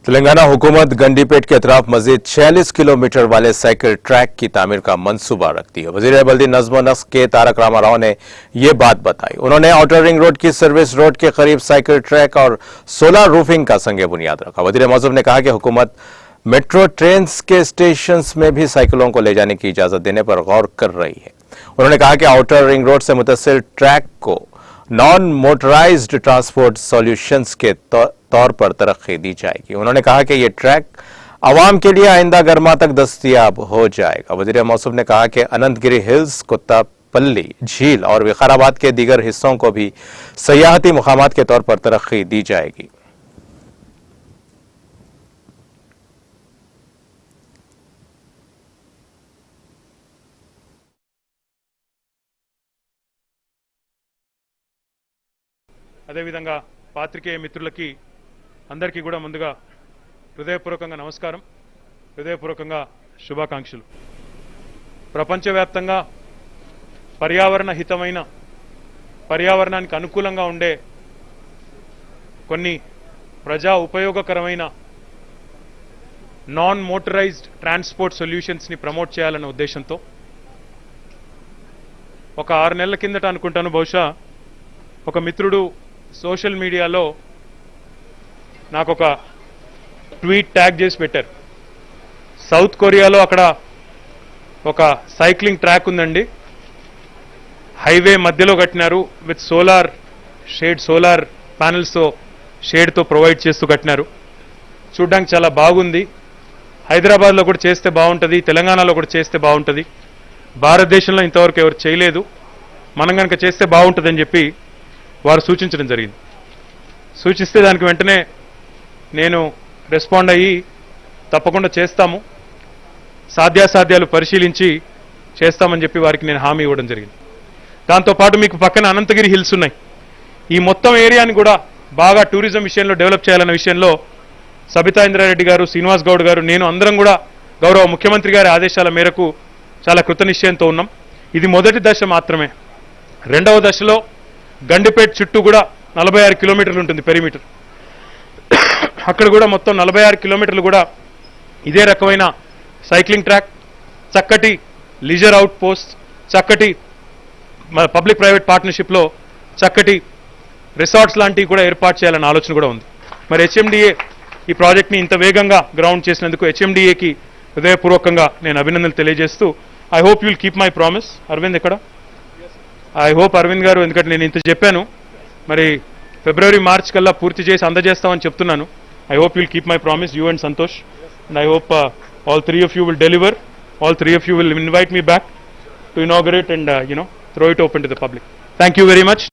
तेलंगाना हुकूमत गंडीपेट के अतराफ मजीद 46 किलोमीटर वाले साइकिल ट्रैक की तामीर का मंसूबा रखती है। वजीर बल्दी नज़्म नस्क के तारक रामा राव ने यह बात बताई। उन्होंने आउटर रिंग रोड की सर्विस रोड के करीब साइकिल ट्रैक और सोलर रूफिंग का संग बुनियाद रखा। वजीर मौजूद ने कहा कि हुकूमत मेट्रो ट्रेन के स्टेशन में भी साइकिलों को ले जाने की इजाजत देने पर गौर कर रही है। उन्होंने कहा कि आउटर रिंग रोड से मुतसिल ट्रैक को नॉन मोटराइज्ड ट्रांसपोर्ट सॉल्यूशंस के तौर पर तरक्की दी जाएगी। उन्होंने कहा कि ये ट्रैक आवाम के लिए आइंदा गर्मा तक दस्तयाब हो जाएगा। वजीर मौसूफ ने कहा कि अनंतगिरी हिल्स, कुत्तापल्ली झील और विकाराबाद के दीगर हिस्सों को भी सयाहती मुकामात के तौर पर तरक्की दी जाएगी। అదేవిధంగా పాత్రికేయ మిత్రులకి అందరికీ కూడా ముందుగా హృదయపూర్వకంగా నమస్కారం, హృదయపూర్వకంగా శుభాకాంక్షలు. ప్రపంచవ్యాప్తంగా పర్యావరణ హితమైన, పర్యావరణానికి అనుకూలంగా ఉండే కొన్ని ప్రజా ఉపయోగకరమైన నాన్ మోటరైజ్డ్ ట్రాన్స్పోర్ట్ సొల్యూషన్స్ ని ప్రమోట్ చేయాలన్న ఉద్దేశంతో ఒక 6 నెలల కిందట అనుకుంటాను బహుశా ఒక మిత్రుడు సోషల్ మీడియాలో నాకు ఒక ట్వీట్ ట్యాగ్ చేసి పెట్టారు. సౌత్ కొరియాలో అక్కడ ఒక సైక్లింగ్ ట్రాక్ ఉందండి, హైవే మధ్యలో కట్టినారు, విత్ సోలార్ షేడ్, సోలార్ ప్యానెల్స్తో షేడ్తో ప్రొవైడ్ చేస్తూ కట్టినారు. చూడ్డానికి చాలా బాగుంది. హైదరాబాద్లో కూడా చేస్తే బాగుంటుంది, తెలంగాణలో కూడా చేస్తే బాగుంటుంది. భారతదేశంలో ఇంతవరకు ఎవరు చేయలేదు, మనం కనుక చేస్తే బాగుంటుందని చెప్పి వారు సూచించడం జరిగింది. సూచిస్తే దానికి వెంటనే నేను రెస్పాండ్ అయ్యి తప్పకుండా చేస్తాము, సాధ్యాసాధ్యాలు పరిశీలించి చేస్తామని చెప్పి వారికి నేను హామీ ఇవ్వడం జరిగింది. దాంతోపాటు మీకు పక్కన అనంతగిరి హిల్స్ ఉన్నాయి. ఈ మొత్తం ఏరియాని కూడా బాగా టూరిజం విషయంలో డెవలప్ చేయాలన్న విషయంలో సబితా ఇంద్రారెడ్డి గారు, శ్రీనివాస్ గౌడ్ గారు, నేను అందరం కూడా గౌరవ ముఖ్యమంత్రి గారి ఆదేశాల మేరకు చాలా కృతనిశ్చయంతో ఉన్నాం. ఇది మొదటి దశ మాత్రమే. రెండవ దశలో గండిపేట్ చుట్టూ కూడా 46 కిలోమీటర్లు ఉంటుంది పెరిమీటర్. అక్కడ కూడా మొత్తం 46 కిలోమీటర్లు కూడా ఇదే రకమైన సైక్లింగ్ ట్రాక్, చక్కటి లీజర్ అవుట్ పోస్ట్, చక్కటి పబ్లిక్ ప్రైవేట్ పార్ట్నర్షిప్లో చక్కటి రిసార్ట్స్ లాంటివి కూడా ఏర్పాటు చేయాలన్న ఆలోచన కూడా ఉంది. మరి హెచ్ఎండిఏ ఈ ప్రాజెక్ట్ని ఇంత వేగంగా గ్రౌండ్ చేసినందుకు హెచ్ఎండిఏకి హృదయపూర్వకంగా నేను అభినందనలు తెలియజేస్తూ I hope you'll keep my promise. Arvind ఎక్కడ? ఐ హోప్ అరవింద్ గారు, ఎందుకంటే నేను ఇంత చెప్పాను, మరి ఫిబ్రవరి మార్చ్ కల్లా పూర్తి చేసి అందజేస్తామని చెప్తున్నాను. I hope you'll keep my promise, you and Santosh, and I hope all 3 of you will deliver, all 3 of you will invite me back to inaugurate and throw it open to the public. Thank you very much.